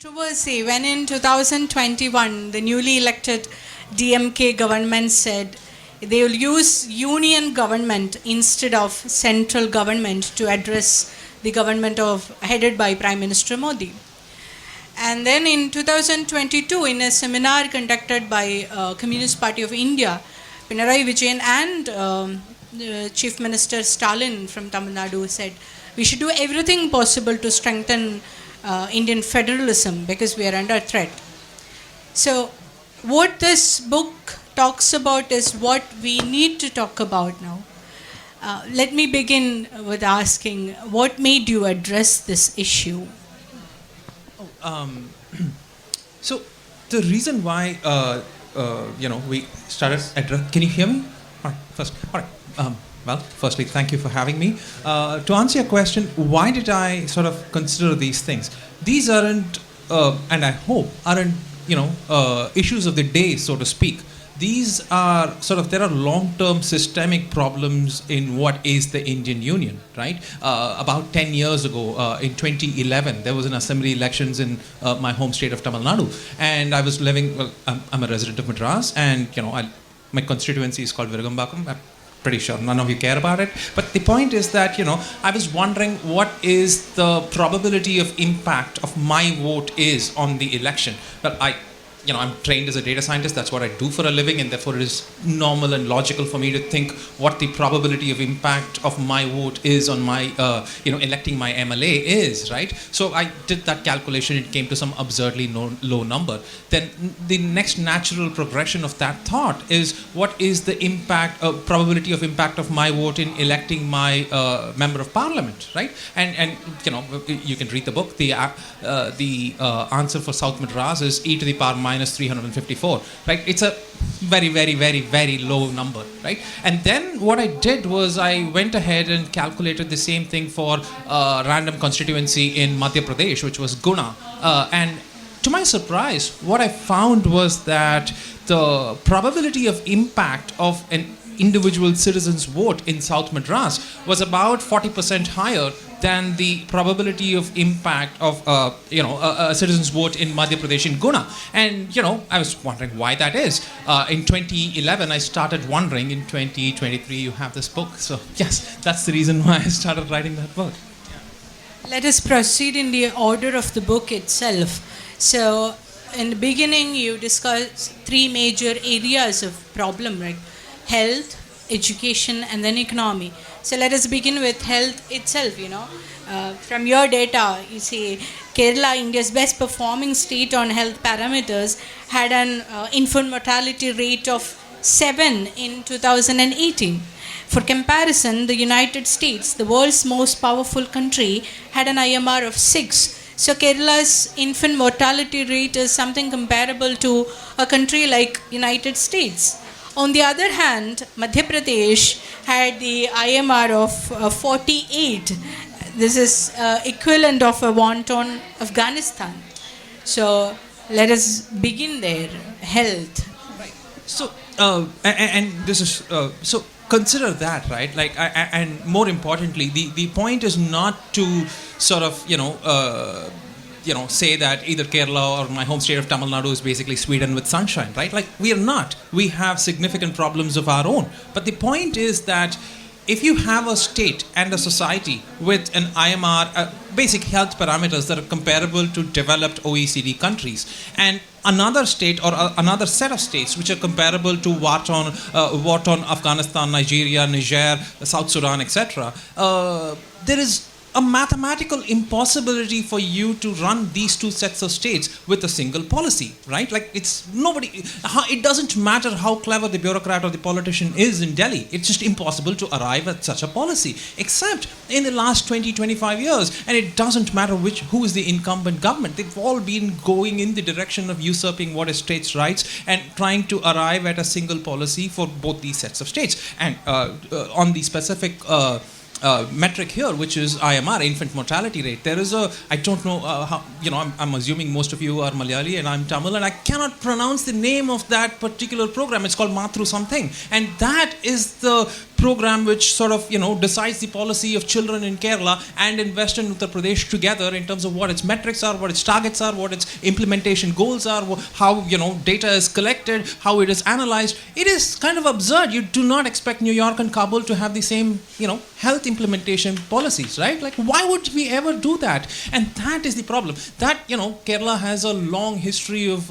Controversy when in 2021 the newly elected DMK government said they will use union government instead of central government to address the government headed by Prime Minister Modi. And then in 2022, in a seminar conducted by Communist Party of India, Pinarayi Vijayan and Chief Minister Stalin from Tamil Nadu said we should do everything possible to strengthen Indian federalism because we are under threat. So what this book talks about is what we need to talk about now. Let me begin with asking, what made you address this issue? So the reason why we started can you hear me? All right. Well, firstly, thank you for having me. To answer your question, why did I sort of consider these things? These aren't, and I hope aren't, issues of the day, so to speak. These are there are long-term systemic problems in what is the Indian Union, right? About 10 years ago, in 2011, there was an assembly elections in my home state of Tamil Nadu. And I was I'm a resident of Madras, and, my constituency is called Virugambakam. I'm pretty sure none of you care about it. But the point is that, I was wondering what is the probability of impact of my vote is on the election. Well, I'm trained as a data scientist. That's what I do for a living, and therefore it is normal and logical for me to think what the probability of impact of my vote is on my, electing my MLA is, right? So I did that calculation. It came to some absurdly low number. Then the next natural progression of that thought is what is the impact, probability of impact of my vote in electing my member of parliament, right? And you can read the book. The answer for South Madras is e to the power minus 354, right? It's a very, very, very, very low number, right? And then what I did was I went ahead and calculated the same thing for random constituency in Madhya Pradesh, which was Guna. And to my surprise, what I found was that the probability of impact of an individual citizen's vote in South Madras was about 40% higher than the probability of impact of a citizen's vote in Madhya Pradesh in Guna. And I was wondering why that is. In 2011, I started wondering. In 2023, you have this book. So yes, that's the reason why I started writing that book. Let us proceed in the order of the book itself. So in the beginning, you discussed three major areas of problem, right? Health, education, and then economy. So let us begin with health itself. From your data, you see Kerala, India's best performing state on health parameters, had an infant mortality rate of 7 in 2018. For comparison, the United States, the world's most powerful country, had an IMR of 6. So Kerala's infant mortality rate is something comparable to a country like United States. On the other hand, Madhya Pradesh had the IMR of 48. This is equivalent of a wanton Afghanistan. So let us begin there. Health. Right. So and this is so consider that, right? And more importantly, the point is not to say that either Kerala or my home state of Tamil Nadu is basically Sweden with sunshine, right? We are not. We have significant problems of our own. But the point is that if you have a state and a society with an IMR, basic health parameters that are comparable to developed OECD countries, and another state or another set of states which are comparable to what on Afghanistan, Nigeria, Niger, South Sudan, etc., there is a mathematical impossibility for you to run these two sets of states with a single policy, right? It doesn't matter how clever the bureaucrat or the politician is in Delhi. It's just impossible to arrive at such a policy, except in the last 20, 25 years. And it doesn't matter who is the incumbent government. They've all been going in the direction of usurping what is states' rights and trying to arrive at a single policy for both these sets of states. And on the specific metric here, which is IMR, infant mortality rate. There is I don't know how, I'm assuming most of you are Malayali and I'm Tamil, and I cannot pronounce the name of that particular program. It's called Matru something. And that is the program which sort of, decides the policy of children in Kerala and in Western Uttar Pradesh together in terms of what its metrics are, what its targets are, what its implementation goals are, how, data is collected, how it is analyzed. It is kind of absurd. You do not expect New York and Kabul to have the same, health implementation policies, right? Like, why would we ever do that? And that is the problem. That, Kerala has a long history of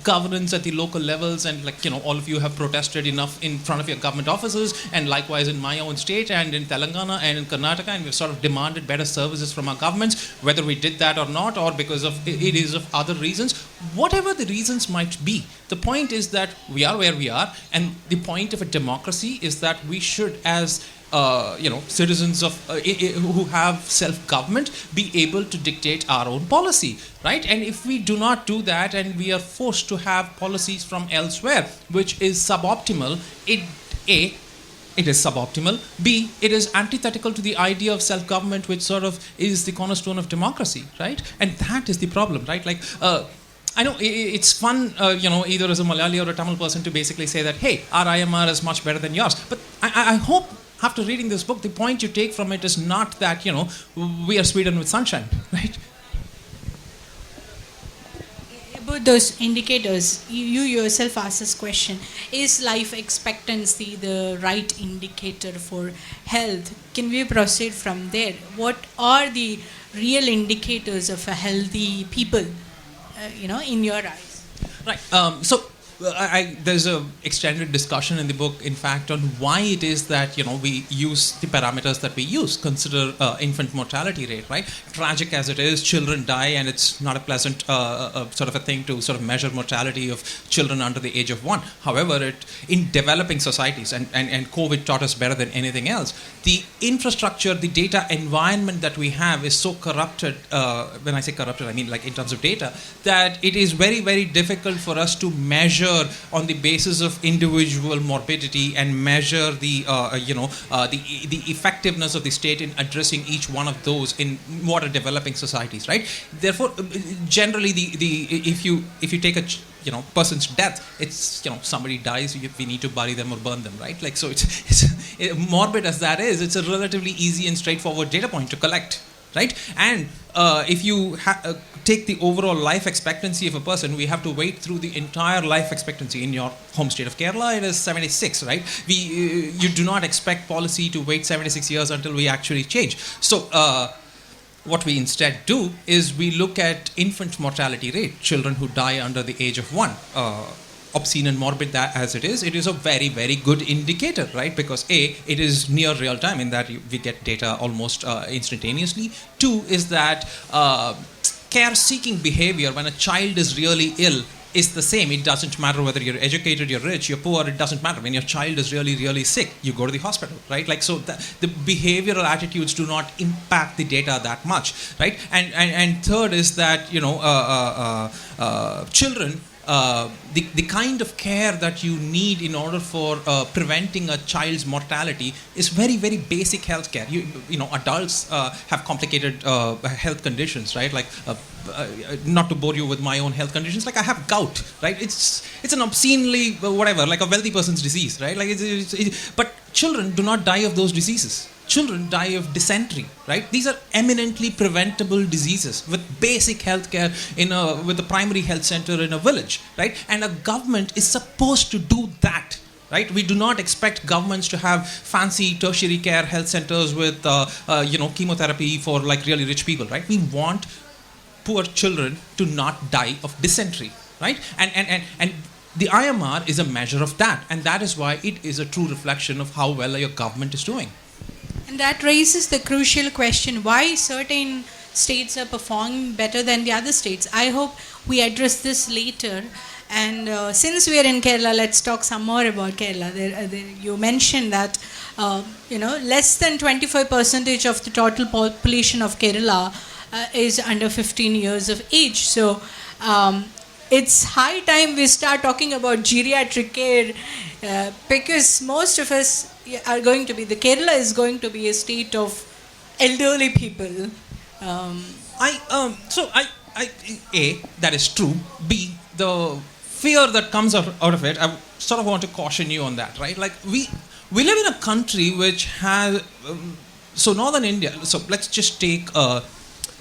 governance at the local levels, and all of you have protested enough in front of your government offices, and likewise in my own state and in Telangana and in Karnataka, and we've sort of demanded better services from our governments, whether we did that or not, or because of it is of other reasons. Whatever the reasons might be, the point is that we are where we are, and the point of a democracy is that we should, as citizens of who have self-government, be able to dictate our own policy, right? And if we do not do that, and we are forced to have policies from elsewhere, which is suboptimal, it is suboptimal. B, it is antithetical to the idea of self-government, which sort of is the cornerstone of democracy, right? And that is the problem, right? Like, I know it's fun, either as a Malayali or a Tamil person to basically say that, hey, our IMR is much better than yours. But I hope after reading this book, the point you take from it is not that, we are Sweden with sunshine, right? About those indicators, you yourself asked this question: is life expectancy the right indicator for health? Can we proceed from there? What are the real indicators of a healthy people, in your eyes? Right. There's a extended discussion in the book, in fact, on why it is that we use the parameters that we use. Consider infant mortality rate, right? Tragic as it is, children die, and it's not a pleasant sort of a thing to sort of measure mortality of children under the age of 1. However, in developing societies, and COVID taught us better than anything else, the infrastructure, the data environment that we have is so corrupted. When I say corrupted, I mean like in terms of data, that it is very, very difficult for us to measure on the basis of individual morbidity and measure the effectiveness of the state in addressing each one of those in what are developing societies, right? Therefore, generally, if you take a person's death, it's somebody dies, we need to bury them or burn them, right? Like, so it's morbid as that is, it's a relatively easy and straightforward data point to collect, right? And if you take the overall life expectancy of a person, we have to wait through the entire life expectancy. In your home state of Kerala, it is 76, right? You do not expect policy to wait 76 years until we actually change. So what we instead do is we look at infant mortality rate, children who die under the age of 1. Obscene and morbid that as it is a very, very good indicator, right? Because A, it is near real time in that we get data almost instantaneously. 2 is that care-seeking behavior when a child is really ill is the same. It doesn't matter whether you're educated, you're rich, you're poor, it doesn't matter. When your child is really, really sick, you go to the hospital, right? Like, so the behavioral attitudes do not impact the data that much, right? And third is that, children, the kind of care that you need in order for preventing a child's mortality is very, very basic health care. Adults have complicated health conditions, right? Like, not to bore you with my own health conditions, like I have gout, right? It's an obscenely like a wealthy person's disease, right? Like, but children do not die of those diseases. Children die of dysentery, right? These are eminently preventable diseases with basic health care with a primary health center in a village, right? And a government is supposed to do that, right? We do not expect governments to have fancy tertiary care health centers with, chemotherapy for like really rich people, right? We want poor children to not die of dysentery, right? And the IMR is a measure of that, and that is why it is a true reflection of how well your government is doing. And that raises the crucial question, why certain states are performing better than the other states. I hope we address this later. And since we are in Kerala, let's talk some more about Kerala. You mentioned that less than 25% of the total population of Kerala is under 15 years of age. So it's high time we start talking about geriatric care because most of us are going to be, the Kerala is going to be a state of elderly people. A, that is true. B, the fear that comes out of it, I sort of want to caution you on that, right? Like, we live in a country which has, so northern India, so let's just take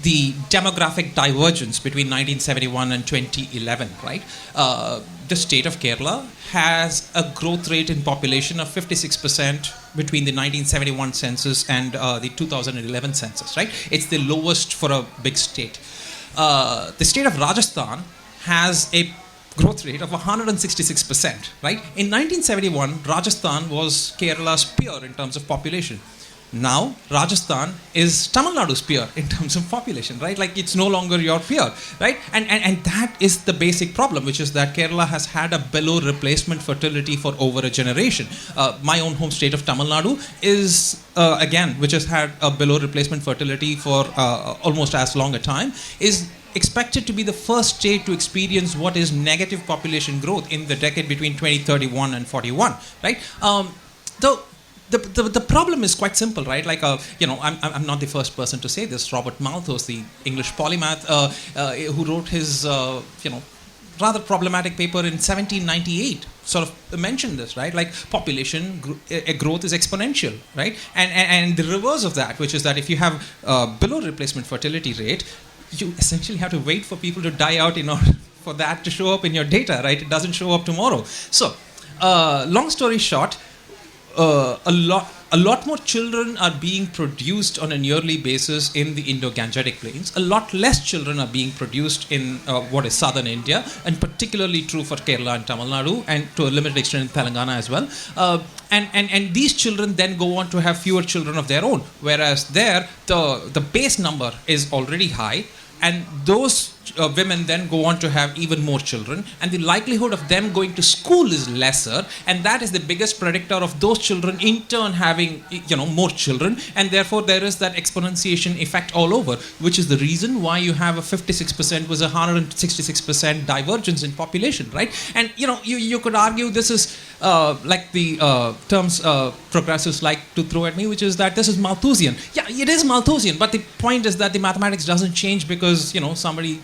the demographic divergence between 1971 and 2011, right? The state of Kerala has a growth rate in population of 56% between the 1971 census and the 2011 census, right? It's the lowest for a big state. The state of Rajasthan has a growth rate of 166%, right? In 1971, Rajasthan was Kerala's peer in terms of population. Now, Rajasthan is Tamil Nadu's peer in terms of population, right? Like, it's no longer your peer, right? And that is the basic problem, which is that Kerala has had a below replacement fertility for over a generation. My own home state of Tamil Nadu is, again, which has had a below replacement fertility for almost as long a time, is expected to be the first state to experience what is negative population growth in the decade between 2031 and 41, right? The problem is quite simple, right? Like, I'm not the first person to say this. Robert Malthus, the English polymath, who wrote his, rather problematic paper in 1798, sort of mentioned this, right? Like, population growth is exponential, right? And the reverse of that, which is that if you have below replacement fertility rate, you essentially have to wait for people to die out in order for that to show up in your data, right? It doesn't show up tomorrow. So, long story short, a lot more children are being produced on a yearly basis in the Indo-Gangetic plains. A lot less children are being produced in what is southern India, and particularly true for Kerala and Tamil Nadu, and to a limited extent in Telangana as well. And these children then go on to have fewer children of their own, whereas there the base number is already high, and those women then go on to have even more children, and the likelihood of them going to school is lesser, and that is the biggest predictor of those children in turn having more children, and therefore there is that exponentiation effect all over, which is the reason why you have a 56% was a 166% divergence in population, right? And you could argue this is like the terms progressives like to throw at me, which is that this is Malthusian. Yeah, it is Malthusian, but the point is that the mathematics doesn't change because somebody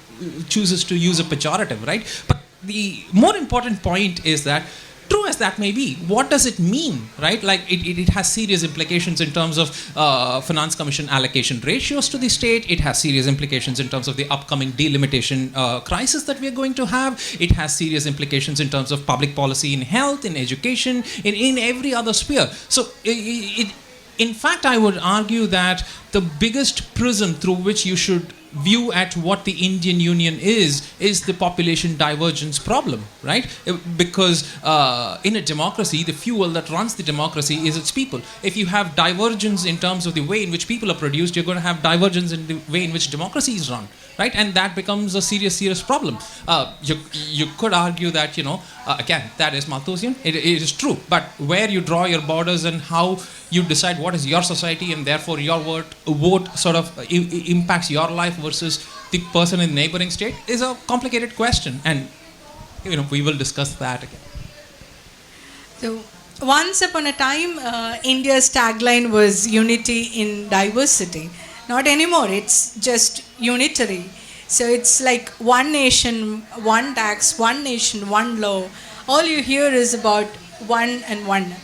chooses to use a pejorative, right? But the more important point is that, true as that may be, what does it mean, right? Like, it has serious implications in terms of finance commission allocation ratios to the state. It has serious implications in terms of the upcoming delimitation crisis that we are going to have. It has serious implications in terms of public policy in health, in education, in every other sphere. So in fact, I would argue that the biggest prism through which you should view at what the Indian Union is the population divergence problem, right? Because in a democracy, the fuel that runs the democracy is its people. If you have divergence in terms of the way in which people are produced, you're going to have divergence in the way in which democracy is run, right? And that becomes a serious problem. You could argue that, again, that is Malthusian. It is true. But where you draw your borders and how you decide what is your society, and therefore your vote sort of impacts your life versus the person in the neighboring state, is a complicated question. And, we will discuss that again. So, once upon a time, India's tagline was unity in diversity. Not anymore, it's just unitary. So it's like one nation, one tax, one nation, one law. All you hear is about one and one.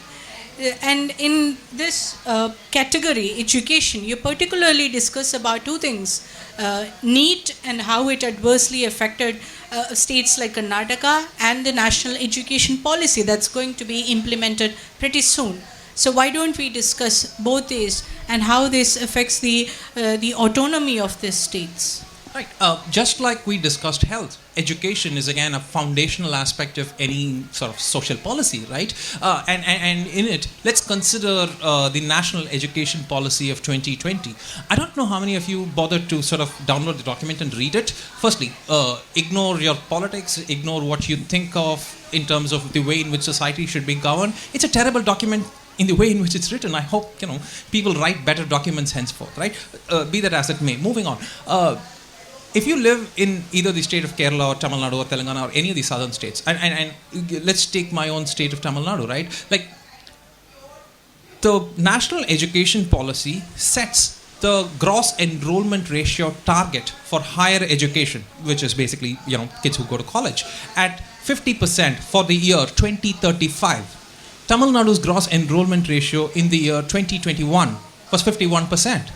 And in this category, education, you particularly discuss about two things. NEET and how it adversely affected states like Karnataka, and the national education policy that's going to be implemented pretty soon. So why don't we discuss both these and how this affects the autonomy of the states? Right. Just like we discussed health, education is again a foundational aspect of any sort of social policy, right? And in it, let's consider the national education policy of 2020. I don't know how many of you bothered to sort of download the document and read it. Firstly, ignore your politics, ignore what you think of in terms of the way in which society should be governed. It's a terrible document in the way in which it's written. I hope, people write better documents henceforth, right? Be that as it may. Moving on. If you live in either the state of Kerala or Tamil Nadu or Telangana or any of the southern states, and let's take my own state of Tamil Nadu, right? Like, the national education policy sets the gross enrollment ratio target for higher education, which is basically, kids who go to college, at 50% for the year 2035. Tamil Nadu's gross enrollment ratio in the year 2021 was 51%.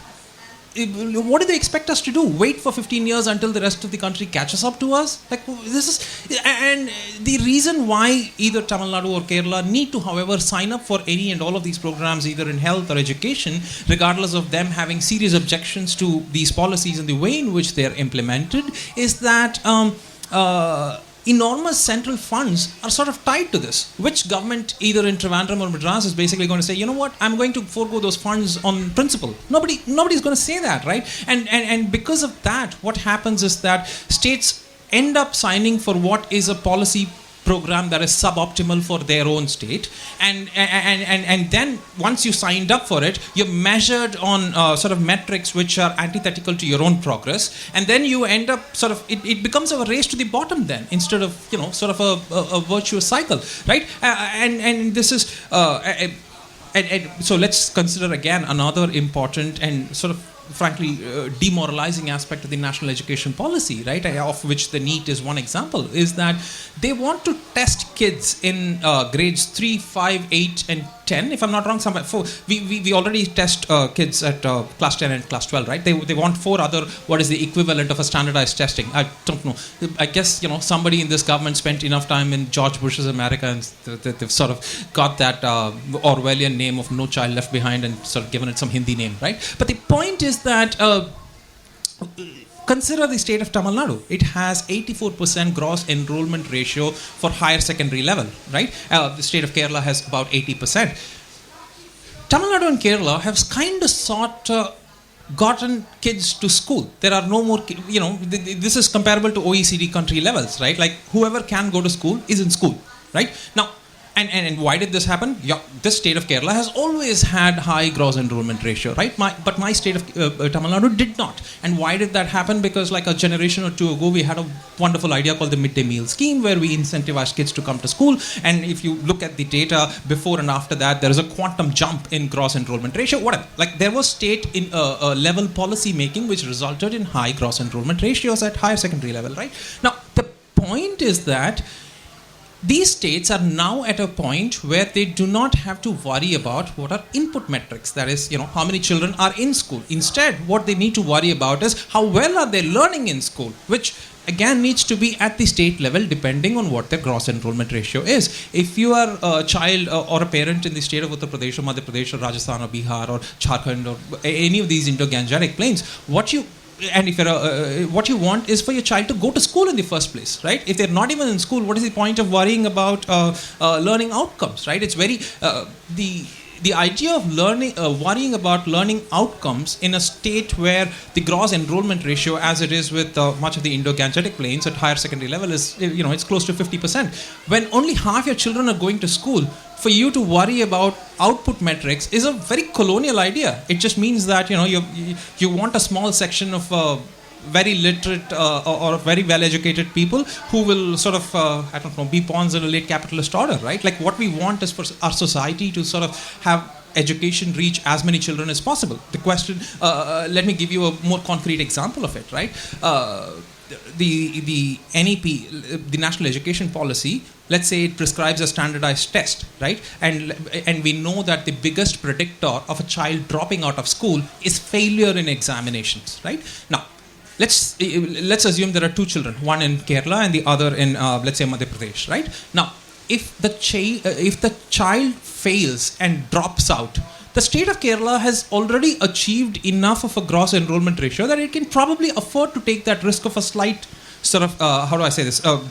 What do they expect us to do? Wait for 15 years until the rest of the country catches up to us? Like, this is, and the reason why either Tamil Nadu or Kerala need to, however, sign up for any and all of these programs, either in health or education, regardless of them having serious objections to these policies and the way in which they are implemented, is that enormous central funds are sort of tied to this. Which government, either in Trivandrum or Madras, is basically going to say, you know what, I'm going to forego those funds on principle? Nobody's going to say that, right? And because of that, what happens is that states end up signing for what is a policy program that is suboptimal for their own state, and then once you signed up for it, you're measured on sort of metrics which are antithetical to your own progress, and then you end up sort of it becomes a race to the bottom then, instead of sort of a virtuous cycle, right? And this is and so let's consider again another important and sort of frankly demoralizing aspect of the national education policy, right, of which the NEET is one example, is that they want to test kids in grades 3, 5, 8 and 10, if I'm not wrong. We already test kids at class 10 and class 12, right? They want 4 other, what is the equivalent of a standardized testing? I don't know. I guess, somebody in this government spent enough time in George Bush's America, and they've sort of got that Orwellian name of No Child Left Behind and sort of given it some Hindi name, right? But the point is that consider the state of Tamil Nadu. It has 84% gross enrollment ratio for higher secondary level, right? The state of Kerala has about 80%. Tamil Nadu and Kerala have kind of gotten kids to school. There are no more, this is comparable to OECD country levels, right? Like, whoever can go to school is in school, right? Now, and why did this happen? This state of Kerala has always had high gross enrollment ratio, right? But my state of Tamil Nadu did not. And why did that happen? Because like a generation or two ago, we had a wonderful idea called the midday meal scheme, where we incentivized kids to come to school. And if you look at the data before and after that, there is a quantum jump in gross enrollment ratio. Whatever. Like, there was state in level policy making which resulted in high gross enrollment ratios at higher secondary level, right? Now, the point is that these states are now at a point where they do not have to worry about what are input metrics, that is, how many children are in school. Instead, what they need to worry about is how well are they learning in school, which again needs to be at the state level depending on what their gross enrollment ratio is. If you are a child or a parent in the state of Uttar Pradesh or Madhya Pradesh or Rajasthan or Bihar or Jharkhand or any of these Indo-Gangetic plains, what you want is for your child to go to school in the first place, right? If they're not even in school, what is the point of worrying about learning outcomes, right? It's very the idea of worrying about learning outcomes in a state where the gross enrollment ratio, as it is with much of the Indo-Gangetic plains at higher secondary level, is it's close to 50%. When only half your children are going to school, for you to worry about output metrics is a very colonial idea. It just means that you want a small section of very literate or very well-educated people who will sort of be pawns in a late capitalist order, right? Like, what we want is for our society to sort of have education reach as many children as possible. The question, let me give you a more concrete example of it, right? The NEP, the National Education Policy, let's say it prescribes a standardized test, right? And we know that the biggest predictor of a child dropping out of school is failure in examinations, right? Now, let's assume there are 2 children, one in Kerala and the other in, let's say, Madhya Pradesh, right? Now, if the child fails and drops out, the state of Kerala has already achieved enough of a gross enrollment ratio that it can probably afford to take that risk of a slight sort of,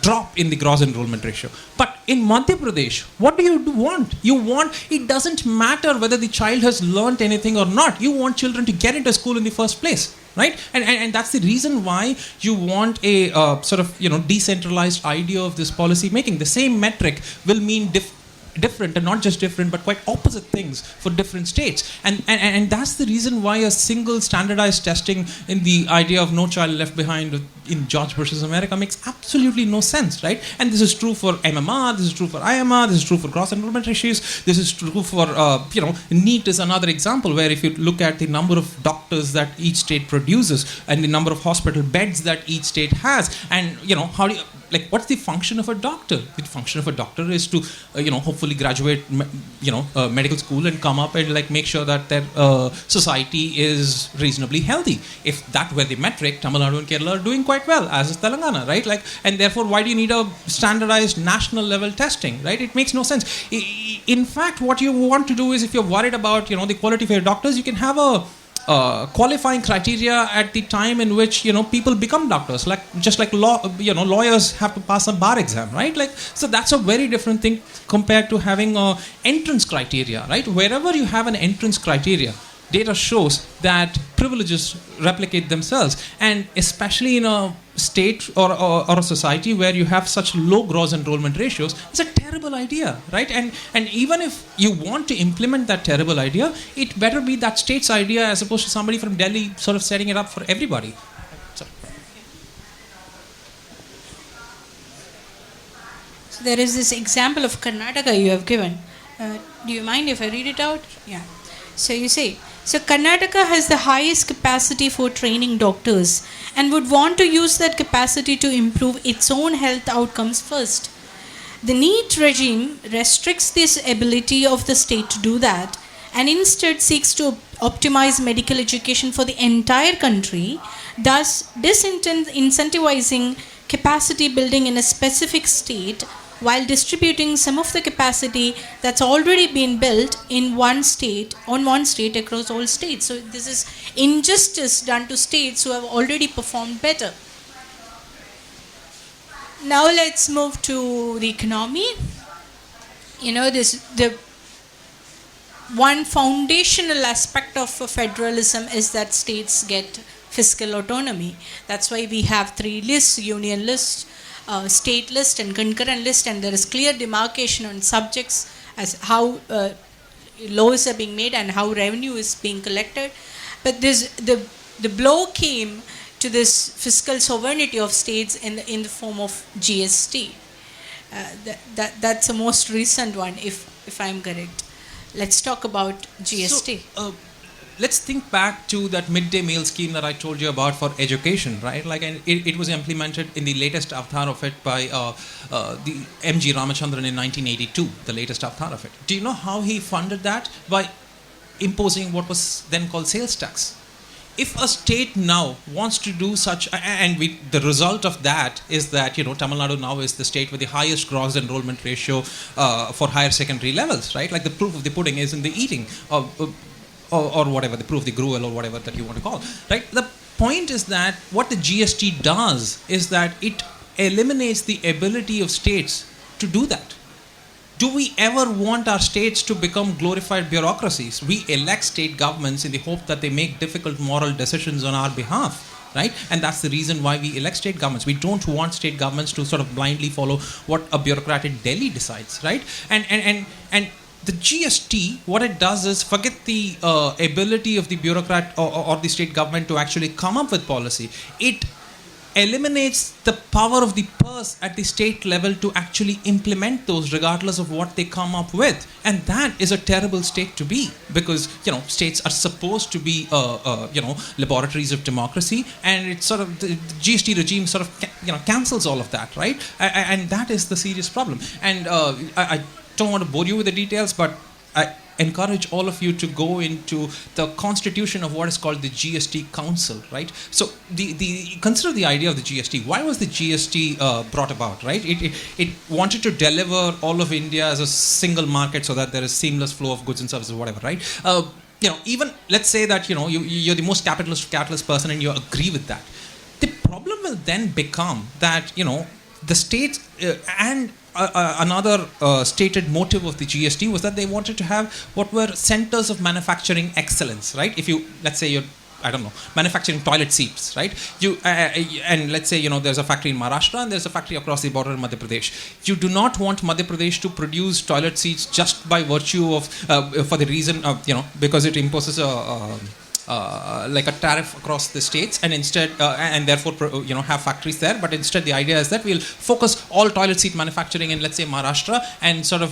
drop in the gross enrollment ratio. But in Madhya Pradesh, what do you want? It doesn't matter whether the child has learnt anything or not. You want children to get into school in the first place, right? And that's the reason why you want a decentralized idea of this policy making. The same metric will mean different, and not just different, but quite opposite things for different states. And that's the reason why a single standardized testing in the idea of No Child Left Behind in George Bush's America makes absolutely no sense, right? And this is true for MMR, this is true for IMR, this is true for gross enrollment ratios, this is true for, NEET is another example where if you look at the number of doctors that each state produces and the number of hospital beds that each state has, and, like what's the function of a doctor? The function of a doctor is to hopefully graduate medical school and come up and like make sure that their society is reasonably healthy. If that were the metric, Tamil Nadu and Kerala are doing quite well, as is Telangana, right? Like, and therefore why do you need a standardized national level testing, right? It makes no sense. In fact, what you want to do is, if you're worried about the quality of your doctors, you can have a qualifying criteria at the time in which people become doctors, like just like lawyers have to pass a bar exam, right? Like, so that's a very different thing compared to having a entrance criteria, right? Wherever you have an entrance criteria, data shows that privileges replicate themselves, and especially in a state or a society where you have such low gross enrollment ratios, it's a terrible idea, right? And even if you want to implement that terrible idea, it better be that state's idea as opposed to somebody from Delhi sort of setting it up for everybody. So there is this example of Karnataka you have given. Do you mind if I read it out? Yeah. So you say, so Karnataka has the highest capacity for training doctors and would want to use that capacity to improve its own health outcomes first. The NEET regime restricts this ability of the state to do that and instead seeks to optimize medical education for the entire country, thus disincentivizing capacity building in a specific state while distributing some of the capacity that's already been built in one state across all states. So this is injustice done to states who have already performed better. Now let's move to the economy. The one foundational aspect of federalism is that states get fiscal autonomy. That's why we have three lists: union list, state list and concurrent list, and there is clear demarcation on subjects as how laws are being made and how revenue is being collected. But the blow came to this fiscal sovereignty of states in the form of GST. That's the most recent one, if I'm correct. Let's talk about GST. So, let's think back to that midday meal scheme that I told you about for education, right? Like, and it was implemented in the latest avatar of it by the M.G. Ramachandran in 1982, the latest avatar of it. Do you know how he funded that? By imposing what was then called sales tax. If a state now wants to do such, and the result of that is that, Tamil Nadu now is the state with the highest gross enrollment ratio for higher secondary levels, right? Like, the proof of the pudding is in the eating, or whatever, the proof of the gruel, or whatever that you want to call, right? The point is that what the GST does is that it eliminates the ability of states to do that. Do we ever want our states to become glorified bureaucracies? We elect state governments in the hope that they make difficult moral decisions on our behalf, right? And that's the reason why we elect state governments. We don't want state governments to sort of blindly follow what a bureaucrat in Delhi decides, right? And the GST, what it does is, forget the ability of the bureaucrat or the state government to actually come up with policy. It eliminates the power of the purse at the state level to actually implement those regardless of what they come up with. And that is a terrible state to be, because states are supposed to be laboratories of democracy, and it's sort of the GST regime sort of cancels all of that, right? And that is the serious problem. And I don't want to bore you with the details, but I encourage all of you to go into the constitution of what is called the GST Council, right? So consider the idea of the GST. Why was the GST brought about, right? It wanted to deliver all of India as a single market so that there is seamless flow of goods and services, whatever, right? Even let's say that you're the most capitalist person and you agree with that. The problem will then become that the states and another stated motive of the GST was that they wanted to have what were centers of manufacturing excellence, right? If you, let's say you're, manufacturing toilet seats, right? And let's say, there's a factory in Maharashtra and there's a factory across the border in Madhya Pradesh. You do not want Madhya Pradesh to produce toilet seats just by virtue of, for the reason of, because it imposes a like a tariff across the states, and instead and therefore have factories there. But instead, the idea is that we'll focus all toilet seat manufacturing in, let's say, Maharashtra, and sort of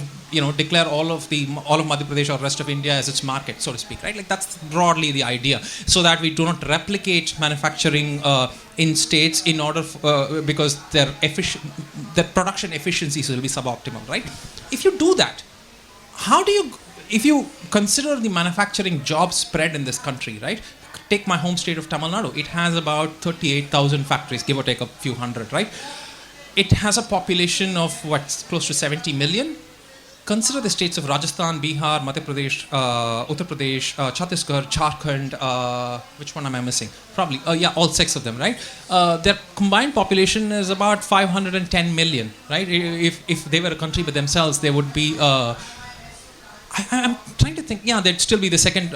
declare all of Madhya Pradesh or rest of India as its market, so to speak, right? Like that's broadly the idea, so that we do not replicate manufacturing in states in order because their production efficiencies will be suboptimal, right? If you do that, if you consider the manufacturing job spread in this country, right? Take my home state of Tamil Nadu. It has about 38,000 factories, give or take a few hundred, right? It has a population of close to 70 million. Consider the states of Rajasthan, Bihar, Madhya Pradesh, Uttar Pradesh, Chhattisgarh, Jharkhand. Which one am I missing? Probably, all 6 of them, right? Their combined population is about 510 million, right? If they were a country by themselves, they would be. I'm trying to think. Yeah, they'd still be the second,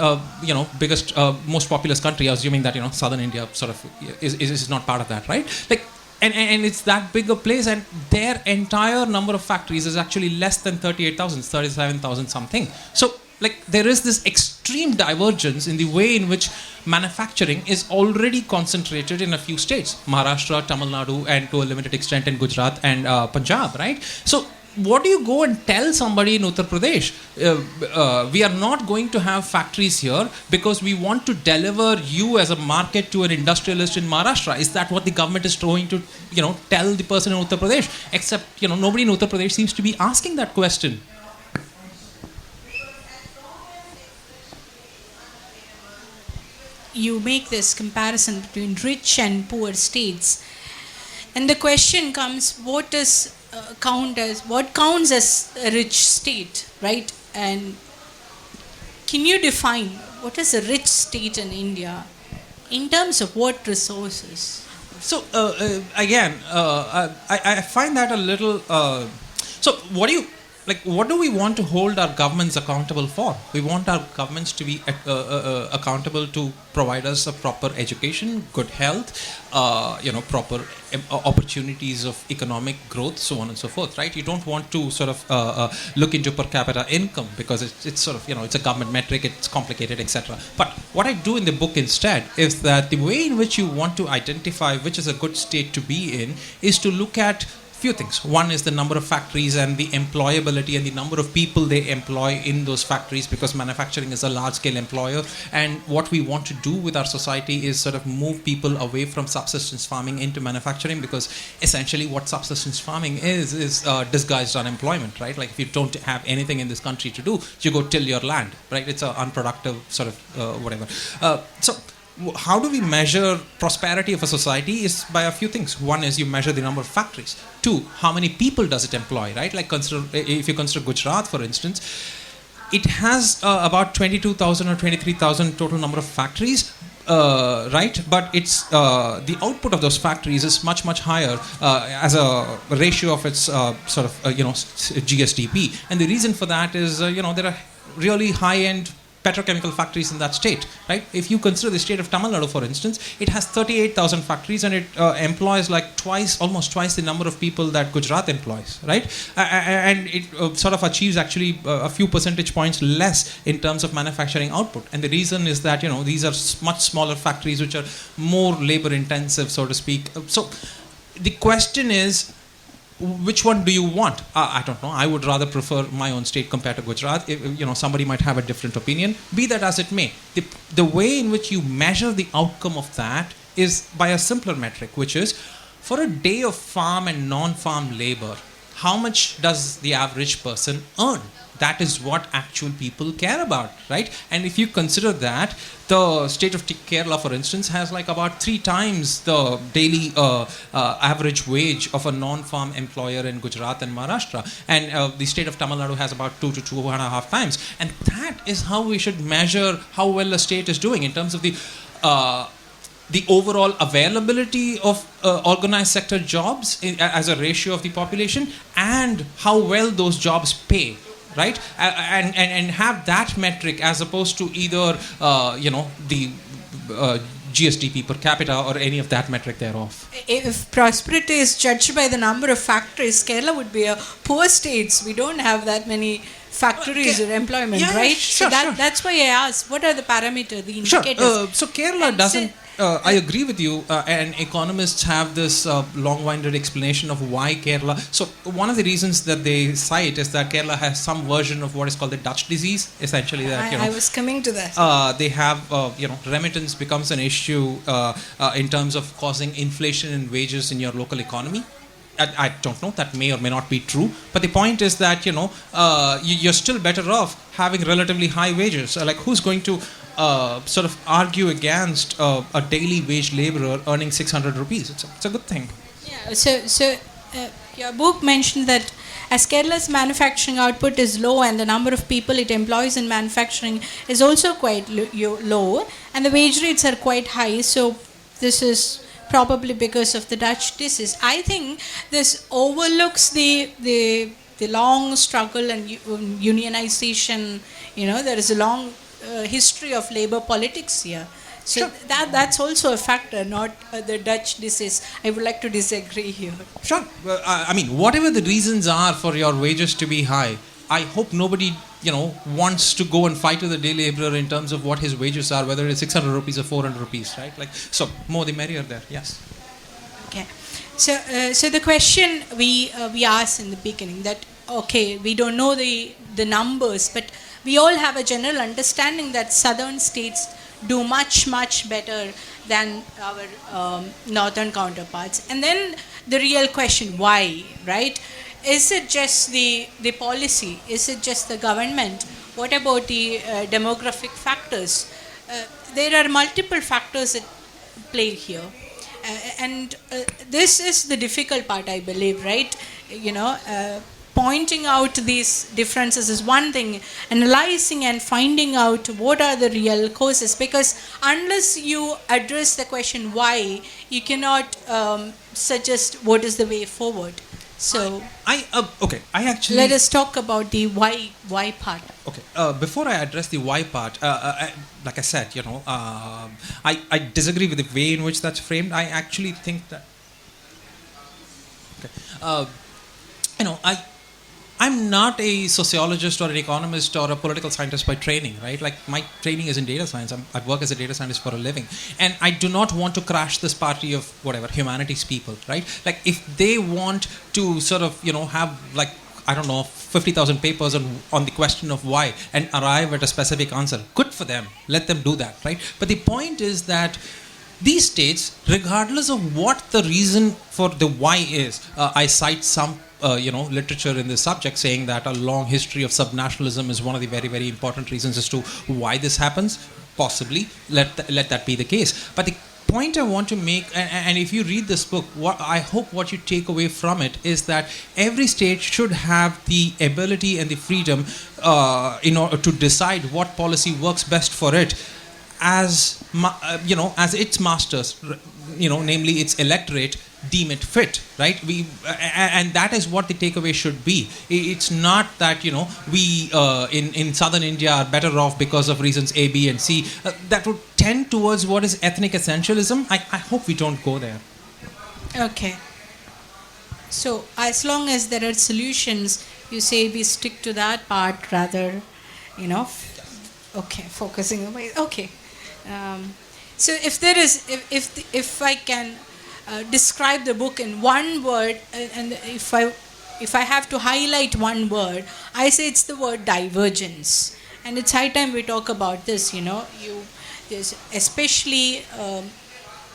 biggest, most populous country, assuming that southern India sort of is not part of that, right? Like, and it's that big a place, and their entire number of factories is actually less than 38,000, 37,000 something. So, like, there is this extreme divergence in the way in which manufacturing is already concentrated in a few states: Maharashtra, Tamil Nadu, and to a limited extent in Gujarat and Punjab, right? So, what do you go and tell somebody in Uttar Pradesh? We are not going to have factories here because we want to deliver you as a market to an industrialist in Maharashtra. Is that what the government is trying to, tell the person in Uttar Pradesh? Except, nobody in Uttar Pradesh seems to be asking that question. You make this comparison between rich and poor states. And the question comes, what counts as a rich state, right? And can you define what is a rich state in India in terms of what resources? So again, I find that a little. So what do we want to hold our governments accountable for? We want our governments to be accountable to provide us a proper education, good health, proper opportunities of economic growth, so on and so forth, right? You don't want to sort of look into per capita income because it's sort of, it's a government metric, it's complicated, etc. But what I do in the book instead is that the way in which you want to identify which is a good state to be in is to look at few things. One is the number of factories and the employability and the number of people they employ in those factories, because manufacturing is a large-scale employer. And what we want to do with our society is sort of move people away from subsistence farming into manufacturing, because essentially what subsistence farming is disguised unemployment, right? Like if you don't have anything in this country to do, you go till your land, right? It's an unproductive sort of whatever. So how do we measure prosperity of a society is by a few things. One is you measure the number of factories. Two, how many people does it employ, right? Like if you consider Gujarat, for instance, it has about 22,000 or 23,000 total number of factories, right? But it's the output of those factories is much, much higher as a ratio of its sort of, GSDP. And the reason for that is, there are really high-end petrochemical factories in that state, right? If you consider the state of Tamil Nadu, for instance, it has 38,000 factories and it employs like almost twice the number of people that Gujarat employs, right? And it sort of achieves actually a few percentage points less in terms of manufacturing output. And the reason is that, these are much smaller factories which are more labor intensive, so to speak. So the question is, which one do you want? I don't know. I would rather prefer my own state compared to Gujarat. If, somebody might have a different opinion. Be that as it may, the way in which you measure the outcome of that is by a simpler metric, which is for a day of farm and non-farm labor, how much does the average person earn? That is what actual people care about, right? And if you consider that, the state of Kerala, for instance, has like about 3 times the daily average wage of a non-farm employer in Gujarat and Maharashtra. And the state of Tamil Nadu has about 2 to 2.5 times. And that is how we should measure how well a state is doing in terms of the overall availability of organized sector jobs as a ratio of the population, and how well those jobs pay. Right, and have that metric as opposed to either the GSDP per capita or any of that metric thereof. If prosperity is judged by the number of factories, Kerala would be a poor state. We don't have that many factories or employment, yeah, right? sure, so sure. that's why I asked, what are the parameters, the Sure. indicators? So Kerala And doesn't. I agree with you, and economists have this long-winded explanation of why Kerala. So one of the reasons that they cite is that Kerala has some version of what is called the Dutch disease. Essentially, that I was coming to that. they have remittance becomes an issue in terms of causing inflation in wages in your local economy. I don't know, that may or may not be true, but the point is that you're still better off having relatively high wages. Like, who's going to sort of argue against a daily wage laborer earning 600 rupees? It's a good thing. Yeah, so your book mentioned that as Kerala's manufacturing output is low and the number of people it employs in manufacturing is also quite low, and the wage rates are quite high, so this is probably because of the Dutch disease. I think this overlooks the long struggle and unionization. There is a long history of labor politics here. So Sure. that's also a factor, not the Dutch disease. I would like to disagree here. Sure. I mean, whatever the reasons are for your wages to be high, I hope nobody, wants to go and fight with a day laborer in terms of what his wages are, whether it's 600 rupees or 400 rupees, right? So more the merrier there. Yes. Okay. So the question we asked in the beginning that, okay, we don't know the numbers, but we all have a general understanding that southern states do much better than our northern counterparts. And then the real question, why, right? Is it just the policy? Is it just the government? What about the demographic factors? There are multiple factors at play here. And this is the difficult part, I believe, right? Pointing out these differences is one thing, analyzing and finding out what are the real causes, because unless you address the question why, you cannot suggest what is the way forward. So I actually let us talk about the why part. Okay. Before I address the why part, like I said, I disagree with the way in which that's framed. I actually think that. Okay. I'm not a sociologist or an economist or a political scientist by training, right? Like, my training is in data science. I work as a data scientist for a living. And I do not want to crash this party of whatever, humanities people, right? Like, if they want to sort of, have, like, I don't know, 50,000 papers on the question of why and arrive at a specific answer, good for them. Let them do that, right? But the point is that these states, regardless of what the reason for the why is, I cite some literature in this subject saying that a long history of subnationalism is one of the very, very important reasons as to why this happens. Possibly, let that be the case. But the point I want to make, and if you read this book, I hope what you take away from it is that every state should have the ability and the freedom in order to decide what policy works best for it, as its masters, namely its electorate, deem it fit, right? And that is what the takeaway should be. It's not that we in southern India are better off because of reasons A, B, and C. That would tend towards what is ethnic essentialism. I hope we don't go there. Okay. So as long as there are solutions, you say we stick to that part rather, okay, focusing away. Okay. So if there is, if I can describe the book in one word, and if I have to highlight one word, I say it's the word divergence. And it's high time we talk about this. There's especially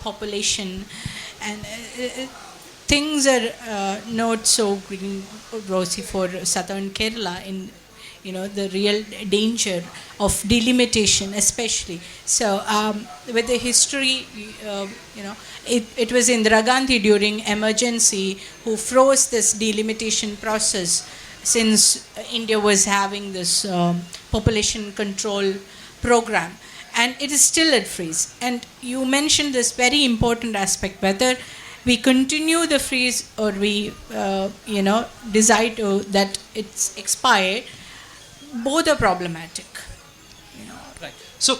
population, and things are not so green rosy for southern Kerala in the real danger of delimitation especially. So with the history, it was Indira Gandhi during emergency who froze this delimitation process, since India was having this population control program, and it is still at freeze. And you mentioned this very important aspect, whether we continue the freeze or we decide that it's expired, both are problematic. Right. So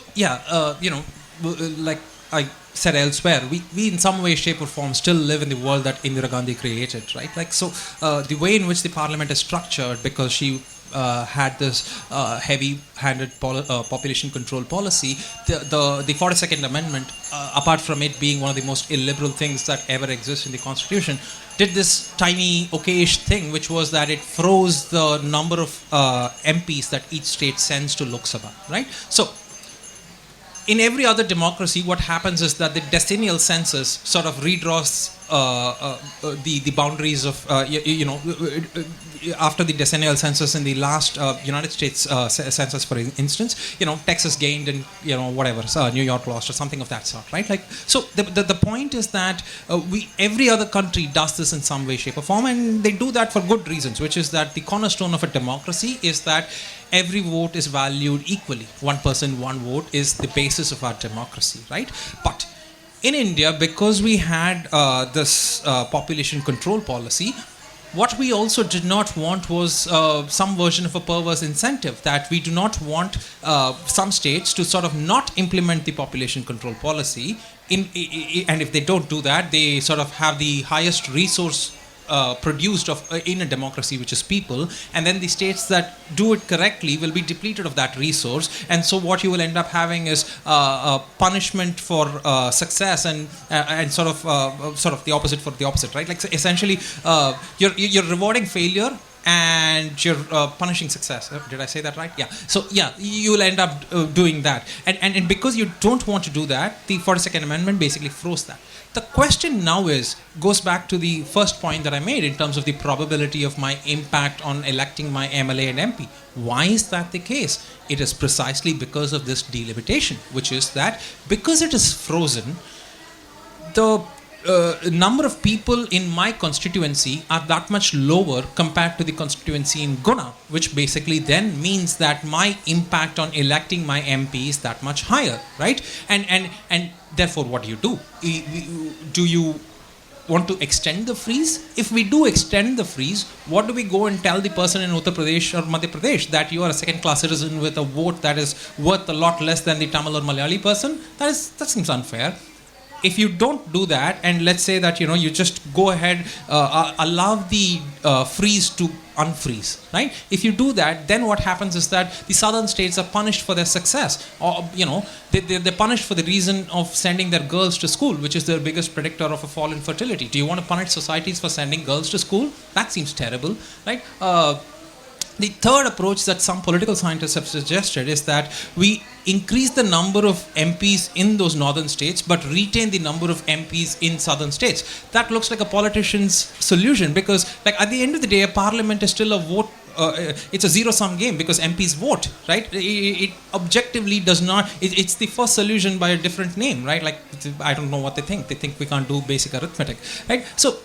like I said elsewhere, we in some way, shape or form still live in the world that Indira Gandhi created, right? Like, so the way in which the parliament is structured, because she had this heavy-handed population control policy, the 42nd Amendment, apart from it being one of the most illiberal things that ever exist in the Constitution, did this tiny, okayish thing, which was that it froze the number of MPs that each state sends to Lok Sabha, right? So, in every other democracy, what happens is that the decennial census sort of redraws the boundaries of, after the decennial census in the last United States census, for instance, Texas gained and, whatever, New York lost or something of that sort, right? Like, so the point is that every other country does this in some way, shape or form, and they do that for good reasons, which is that the cornerstone of a democracy is that every vote is valued equally. One person, one vote is the basis of our democracy, right? But in India, because we had this population control policy, what we also did not want was some version of a perverse incentive, that we do not want some states to sort of not implement the population control policy, and if they don't do that, they sort of have the highest resource produced in a democracy, which is people, and then the states that do it correctly will be depleted of that resource, and so what you will end up having is punishment for success and sort of the opposite for the opposite, right? Like, so essentially, you're rewarding failure and you're punishing success. Did I say that right? Yeah. So yeah, you will end up doing that, and because you don't want to do that, the 42nd Amendment basically froze that. The question now goes back to the first point that I made in terms of the probability of my impact on electing my MLA and MP. Why is that the case? It is precisely because of this delimitation, which is that because it is frozen, the number of people in my constituency are that much lower compared to the constituency in Guna, which basically then means that my impact on electing my MP is that much higher, right? And therefore, what do? Do you want to extend the freeze? If we do extend the freeze, what do we go and tell the person in Uttar Pradesh or Madhya Pradesh? That you are a second-class citizen with a vote that is worth a lot less than the Tamil or Malayali person? That seems unfair. If you don't do that, and let's say that you just go ahead, allow the freeze to unfreeze, right? If you do that, then what happens is that the southern states are punished for their success, or they're punished for the reason of sending their girls to school, which is their biggest predictor of a fall in fertility. Do you want to punish societies for sending girls to school? That seems terrible, right? The third approach that some political scientists have suggested is that we increase the number of MPs in those northern states but retain the number of MPs in southern states. That looks like a politician's solution, because like at the end of the day, a parliament is still a vote. It's a zero-sum game because MPs vote, right? It objectively does not. It's the first solution by a different name, right? Like, I don't know what they think. They think we can't do basic arithmetic, right? So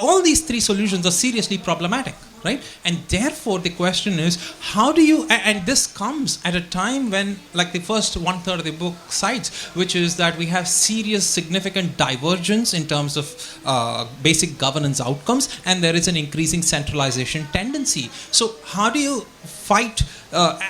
all these three solutions are seriously problematic, right? And therefore the question is, how do you, and this comes at a time when, like the first one-third of the book cites, which is that we have serious significant divergence in terms of basic governance outcomes, and there is an increasing centralization tendency. So how do you fight,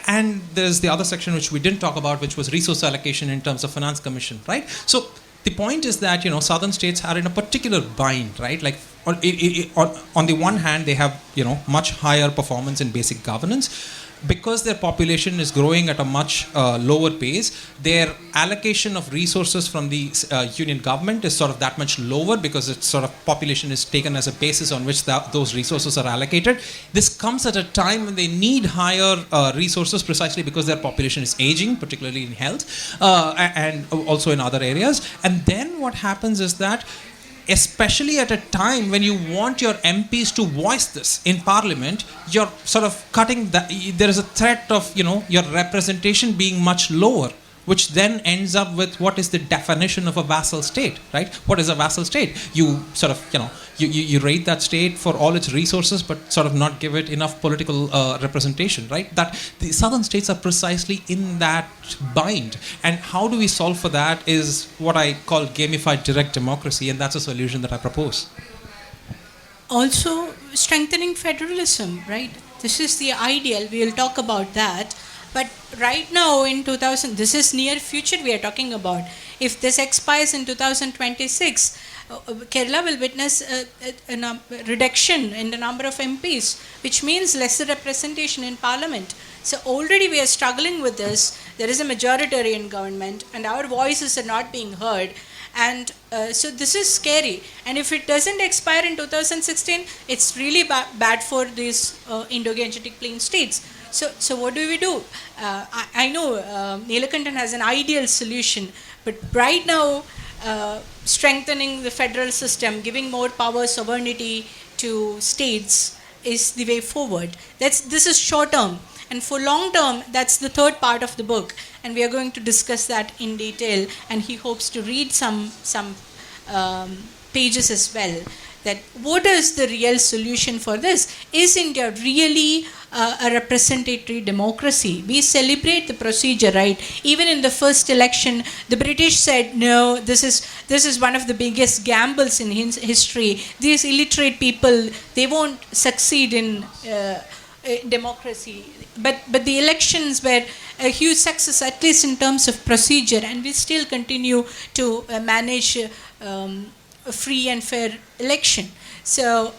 and there's the other section which we didn't talk about, which was resource allocation in terms of finance commission, right? So the point is that southern states are in a particular bind, right? Like on the one hand, they have much higher performance in basic governance. Because their population is growing at a much lower pace, their allocation of resources from the union government is sort of that much lower, because its sort of population is taken as a basis on which those resources are allocated. This comes at a time when they need higher resources, precisely because their population is aging, particularly in health, and also in other areas. And then what happens is that, especially at a time when you want your MPs to voice this in Parliament, you're sort of cutting that. There is a threat of your representation being much lower, which then ends up with what is the definition of a vassal state, right? What is a vassal state? You sort of you rate that state for all its resources, but sort of not give it enough political representation, right? That the southern states are precisely in that bind, and how do we solve for that is what I call gamified direct democracy, and that's a solution that I propose. Also, strengthening federalism, right? This is the ideal. We will talk about that. But right now in 2000, this is near future we are talking about. If this expires in 2026, Kerala will witness a reduction in the number of MPs, which means lesser representation in parliament. So already we are struggling with this. There is a majoritarian government and our voices are not being heard. And so this is scary. And if it doesn't expire in 2016, it's really bad for these Indo-Gangetic plain states. So what do we do? I know Nilakantan has an ideal solution, but right now strengthening the federal system, giving more power, sovereignty to states is the way forward. This is short term. And for long term, that's the third part of the book. And we are going to discuss that in detail. And he hopes to read some pages as well. That what is the real solution for this? Is India really a representative democracy? We celebrate the procedure, right? Even in the first election, the British said, no, this is one of the biggest gambles in history. These illiterate people, they won't succeed in democracy. But the elections were a huge success, at least in terms of procedure, and we still continue to manage a free and fair election. So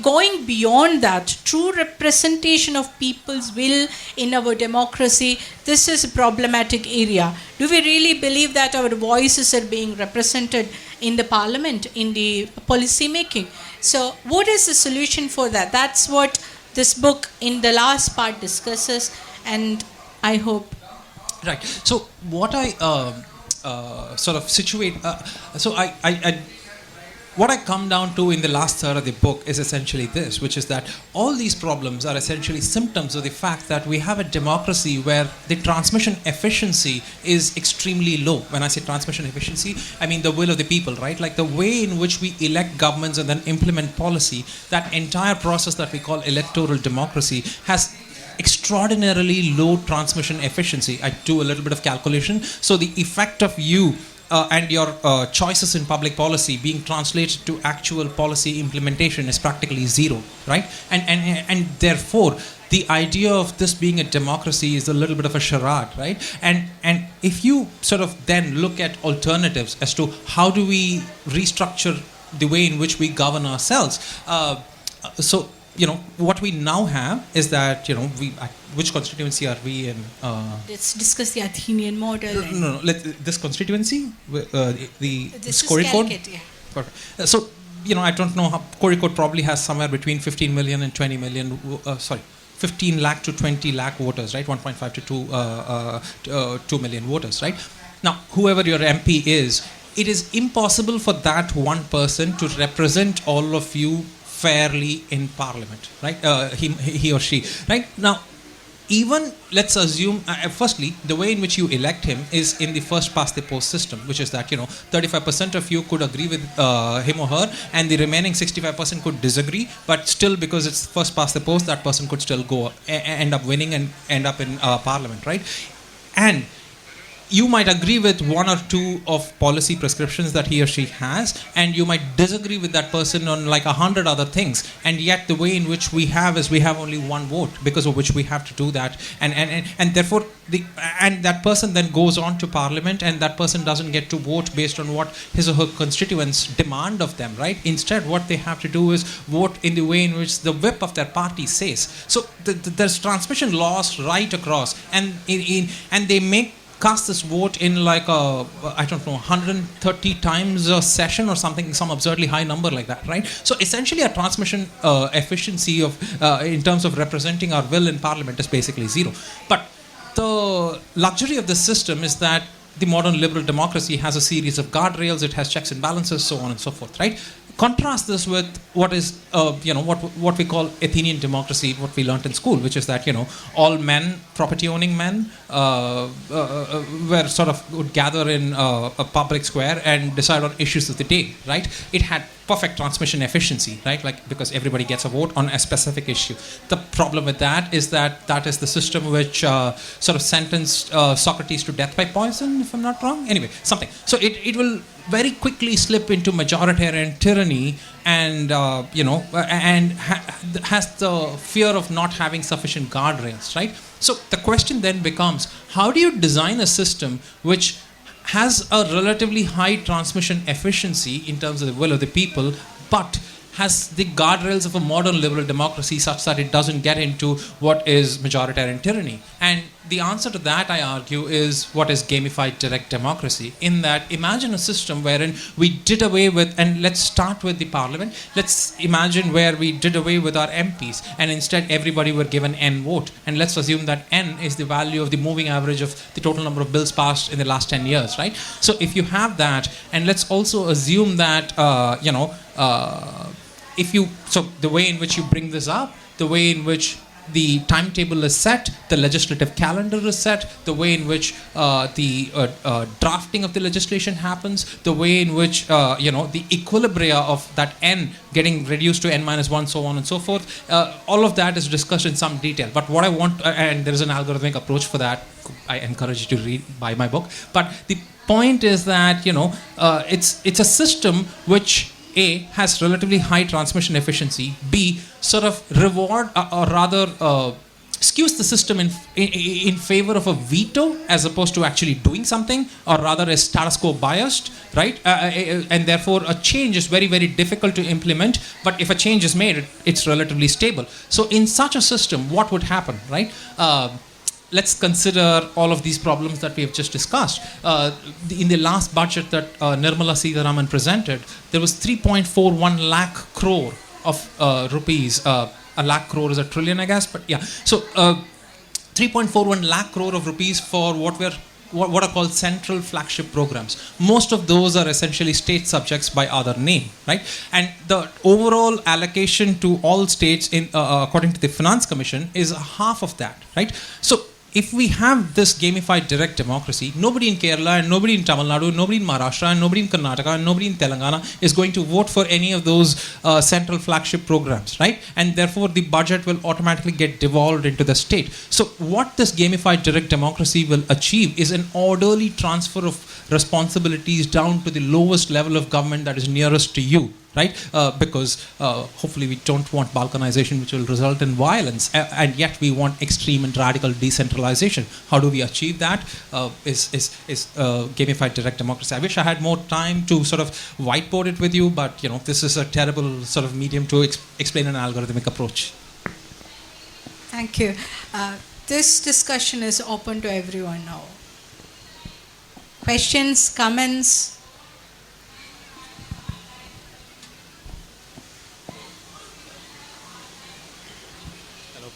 going beyond that, true representation of people's will in our democracy, this is a problematic area. Do we really believe that our voices are being represented in the parliament, in the policy making? So what is the solution for that? That's what this book in the last part discusses, and I hope. Right. So what I sort of situate, what I come down to in the last third of the book is essentially this, which is that all these problems are essentially symptoms of the fact that we have a democracy where the transmission efficiency is extremely low. When I say transmission efficiency, I mean the will of the people, right? Like the way in which we elect governments and then implement policy, that entire process that we call electoral democracy has extraordinarily low transmission efficiency. I do a little bit of calculation. So the effect of you and your choices in public policy being translated to actual policy implementation is practically zero, right? And therefore, the idea of this being a democracy is a little bit of a charade, right? And if you sort of then look at alternatives as to how do we restructure the way in which we govern ourselves, so what we now have is that which constituency are we in? Let's discuss the Athenian model. No. This constituency, this Kozhikode. Yeah. Perfect. So I don't know how Kozhikode probably has somewhere between 15 million and 20 million. 15 lakh to 20 lakh voters, right? 1.5 to 2 million voters, right? Now, whoever your MP is, it is impossible for that one person to represent all of you fairly in parliament, right? He or she, right? Now, even let's assume, firstly, the way in which you elect him is in the first past the post system, which is that 35% of you could agree with him or her, and the remaining 65% could disagree, but still, because it's first past the post, that person could still go end up winning and end up in parliament, right? And you might agree with one or two of policy prescriptions that he or she has, and you might disagree with that person on like 100 other things, and yet the way in which we have is we have only one vote, because of which we have to do that, and therefore and that person then goes on to parliament, and that person doesn't get to vote based on what his or her constituents demand of them, right? Instead, what they have to do is vote in the way in which the whip of their party says. So there's transmission laws right across, and they cast this vote in like 130 times a session or something, some absurdly high number like that, right? So essentially our transmission efficiency of in terms of representing our will in parliament is basically zero. But the luxury of this system is that the modern liberal democracy has a series of guardrails, it has checks and balances, so on and so forth, right? Contrast this with what is, what we call Athenian democracy, what we learnt in school, which is that, all men, property-owning men, were sort of would gather in a public square and decide on issues of the day, right? It had perfect transmission efficiency, right? Like, because everybody gets a vote on a specific issue. The problem with that is that is the system which sort of sentenced Socrates to death by poison, if I'm not wrong. Anyway, something. So it will very quickly slip into majoritarian tyranny, and has the fear of not having sufficient guardrails, right? So the question then becomes, how do you design a system which has a relatively high transmission efficiency in terms of the will of the people, but has the guardrails of a modern liberal democracy such that it doesn't get into what is majoritarian tyranny. And the answer to that, I argue, is what is gamified direct democracy. In that, imagine a system wherein we did away with, and let's start with the parliament, let's imagine where we did away with our MPs and instead everybody were given N vote. And let's assume that N is the value of the moving average of the total number of bills passed in the last 10 years, right? So if you have that, and let's also assume that, so the way in which you bring this up, the way in which the timetable is set, the legislative calendar is set, the way in which the drafting of the legislation happens, the way in which the equilibria of that n getting reduced to n-1, so on and so forth, all of that is discussed in some detail. But what I want, and there is an algorithmic approach for that, I encourage you to buy my book. But the point is that it's a system which A, has relatively high transmission efficiency, B, sort of reward or rather skews the system in favor of a veto as opposed to actually doing something, or rather is status quo biased, right? And therefore a change is very, very difficult to implement, but if a change is made, it's relatively stable. So in such a system, what would happen, right? Let's consider all of these problems that we have just discussed. In the last budget that Nirmala Sitharaman presented, there was 3.41 lakh crore of rupees. A lakh crore is a trillion, I guess, but yeah. So 3.41 lakh crore of rupees for what are called central flagship programs. Most of those are essentially state subjects by other name, right? And the overall allocation to all states, according to the Finance Commission, is half of that, right? So if we have this gamified direct democracy, nobody in Kerala and nobody in Tamil Nadu, nobody in Maharashtra and nobody in Karnataka and nobody in Telangana is going to vote for any of those central flagship programs, right? And therefore the budget will automatically get devolved into the state. So what this gamified direct democracy will achieve is an orderly transfer of responsibilities down to the lowest level of government that is nearest to you, right? Because hopefully we don't want balkanization, which will result in violence, and yet we want extreme and radical decentralization. How do we achieve that? Is gamified direct democracy. I wish I had more time to sort of whiteboard it with you, but this is a terrible sort of medium to explain an algorithmic approach. Thank you. This discussion is open to everyone now. Questions, comments?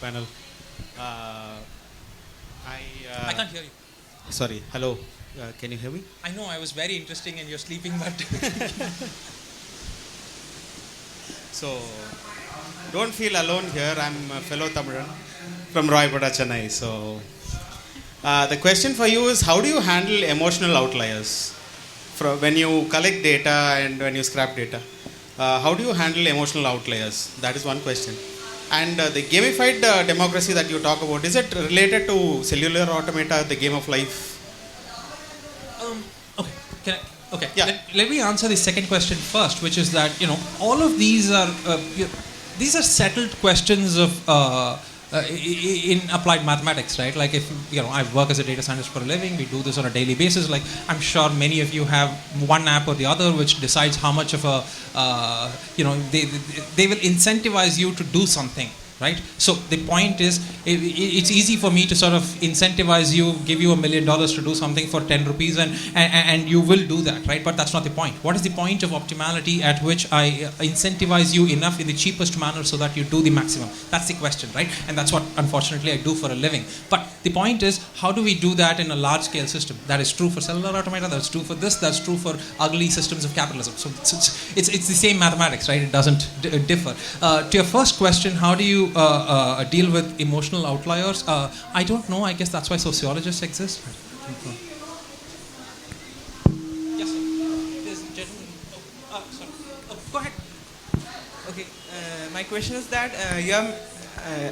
Panel. I can't hear you. Sorry. Hello. Can you hear me? I know I was very interesting and you're sleeping, but So, don't feel alone here. I'm a fellow Tamilan from Roypada, Chennai. So, the question for you is, how do you handle emotional outliers when you collect data and when you scrap data? How do you handle emotional outliers? That is one question. And the gamified democracy that you talk about, is it related to cellular automata, the game of life? Okay. Yeah. Let me answer the second question first, which is that all of these are settled questions of in applied mathematics, right? Like if I work as a data scientist for a living, we do this on a daily basis. Like I'm sure many of you have one app or the other which decides how much of a they will incentivize you to do something, right? So the point is, it's easy for me to sort of incentivize you, give you $1 million to do something for 10 rupees, and you will do that, right? But that's not the point. What is the point of optimality at which I incentivize you enough in the cheapest manner so that you do the maximum? That's the question, right? And that's what, unfortunately, I do for a living. But the point is, how do we do that in a large-scale system? That is true for cellular automata, that's true for this, that's true for ugly systems of capitalism. So it's the same mathematics, right? It doesn't differ. To your first question, how do you deal with emotional outliers? I don't know. I guess that's why sociologists exist. Yes, sir. There's a gentleman. Sorry. Go ahead. Okay. My question is that you have.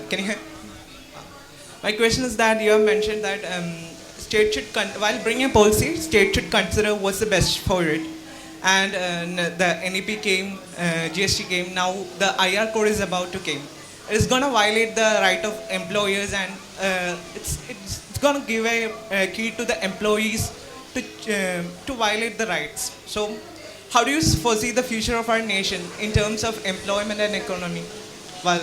Can you hear? My question is that you have mentioned that state should, while bringing a policy, state should consider what's the best for it. And the NEP came, GST came. Now the IR code is about to come. It's going to violate the right of employers, and it's going to give a key to the employees to violate the rights. So, how do you foresee the future of our nation in terms of employment and economy? Well,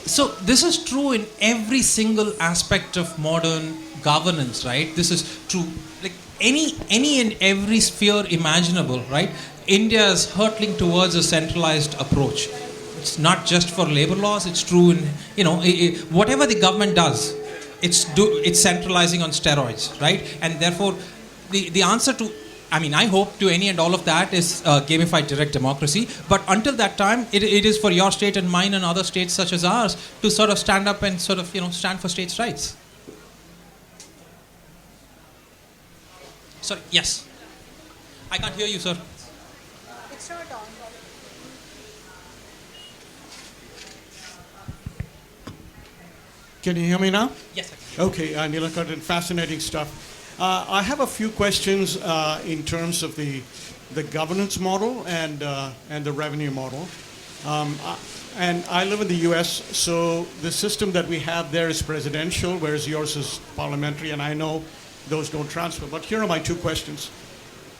So this is true in every single aspect of modern governance, right? This is true like any and every sphere imaginable, right? India is hurtling towards a centralized approach. It's not just for labor laws. It's true in whatever the government does, it's centralizing on steroids, right? And therefore, the answer to I hope to any and all of that is gamified direct democracy. But until that time, it is for your state and mine and other states such as ours to sort of stand up and sort of stand for states' rights. Sorry. Yes. I can't hear you, sir. It's not on. Can you hear me now? Yes, sir. Okay, Nilakantan, fascinating stuff. I have a few questions in terms of the governance model and the revenue model. And I live in the U.S., so the system that we have there is presidential, whereas yours is parliamentary, and I know those don't transfer. But here are my two questions.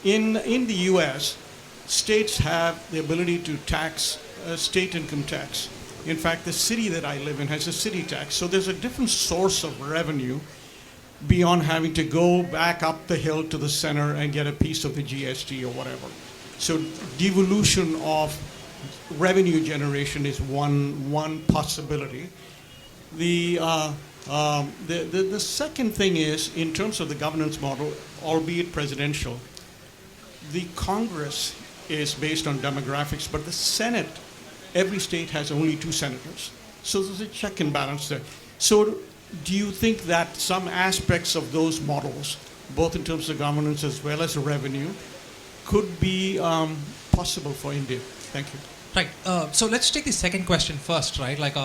In the U.S., states have the ability to tax state income tax. In fact, the city that I live in has a city tax. So there's a different source of revenue beyond having to go back up the hill to the center and get a piece of the GST or whatever. So devolution of revenue generation is one possibility. The second thing is, in terms of the governance model, albeit presidential, the Congress is based on demographics, but the Senate, every state has only 2 senators. So there's a check and balance there. So do you think that some aspects of those models, both in terms of governance as well as revenue, could be possible for India? Thank you. Right. So let's take the second question first, right? Like,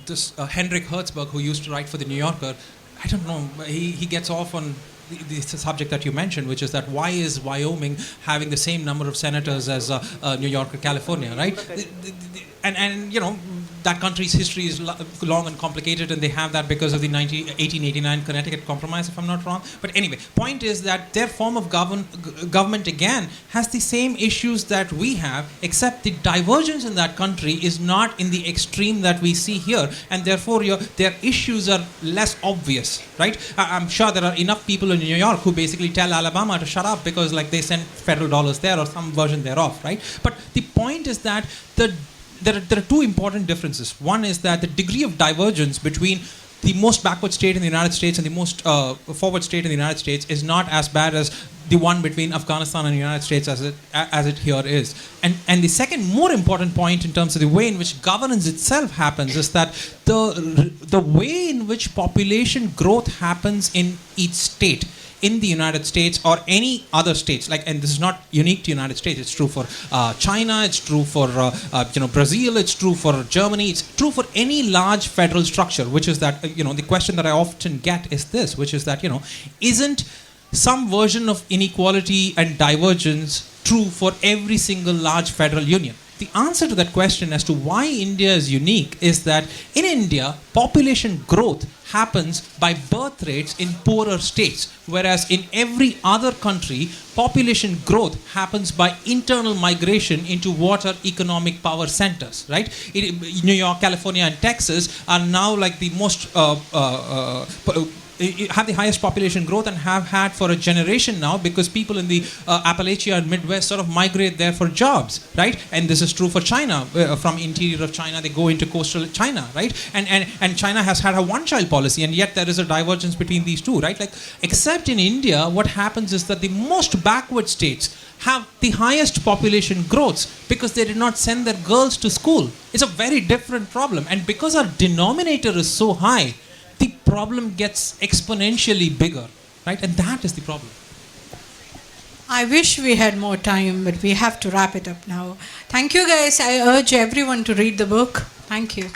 this Henrik Hertzberg, who used to write for the New Yorker, I don't know, he gets off on the subject that you mentioned, which is that why is Wyoming having the same number of senators as New York or California, right? And that country's history is long and complicated, and they have that because of the 1889 Connecticut Compromise, if I'm not wrong. But anyway, point is that their form of government, again, has the same issues that we have, except the divergence in that country is not in the extreme that we see here, and therefore their issues are less obvious, right? I'm sure there are enough people in New York who basically tell Alabama to shut up because they send federal dollars there or some version thereof, right? But the point is that there are two important differences. One is that the degree of divergence between the most backward state in the United States and the most forward state in the United States is not as bad as the one between Afghanistan and the United States as it here is. And the second more important point in terms of the way in which governance itself happens is that the way in which population growth happens in each state in the United States or any other states, and this is not unique to United States, it's true for China, it's true for Brazil, it's true for Germany, it's true for any large federal structure, which is that, the question that I often get is this, which is that, isn't some version of inequality and divergence true for every single large federal union? The answer to that question as to why India is unique is that in India, population growth happens by birth rates in poorer states, whereas in every other country, population growth happens by internal migration into what are economic power centers, right? New York, California, and Texas are now like the most have the highest population growth and have had for a generation now, because people in the Appalachia and Midwest sort of migrate there for jobs, right? And this is true for China. From interior of China, they go into coastal China, right? And China has had a one-child policy, and yet there is a divergence between these two, right? Except in India, what happens is that the most backward states have the highest population growths because they did not send their girls to school. It's a very different problem. And because our denominator is so high, the problem gets exponentially bigger, right? And that is the problem. I wish we had more time, but we have to wrap it up now. Thank you, guys. I urge everyone to read the book. Thank you.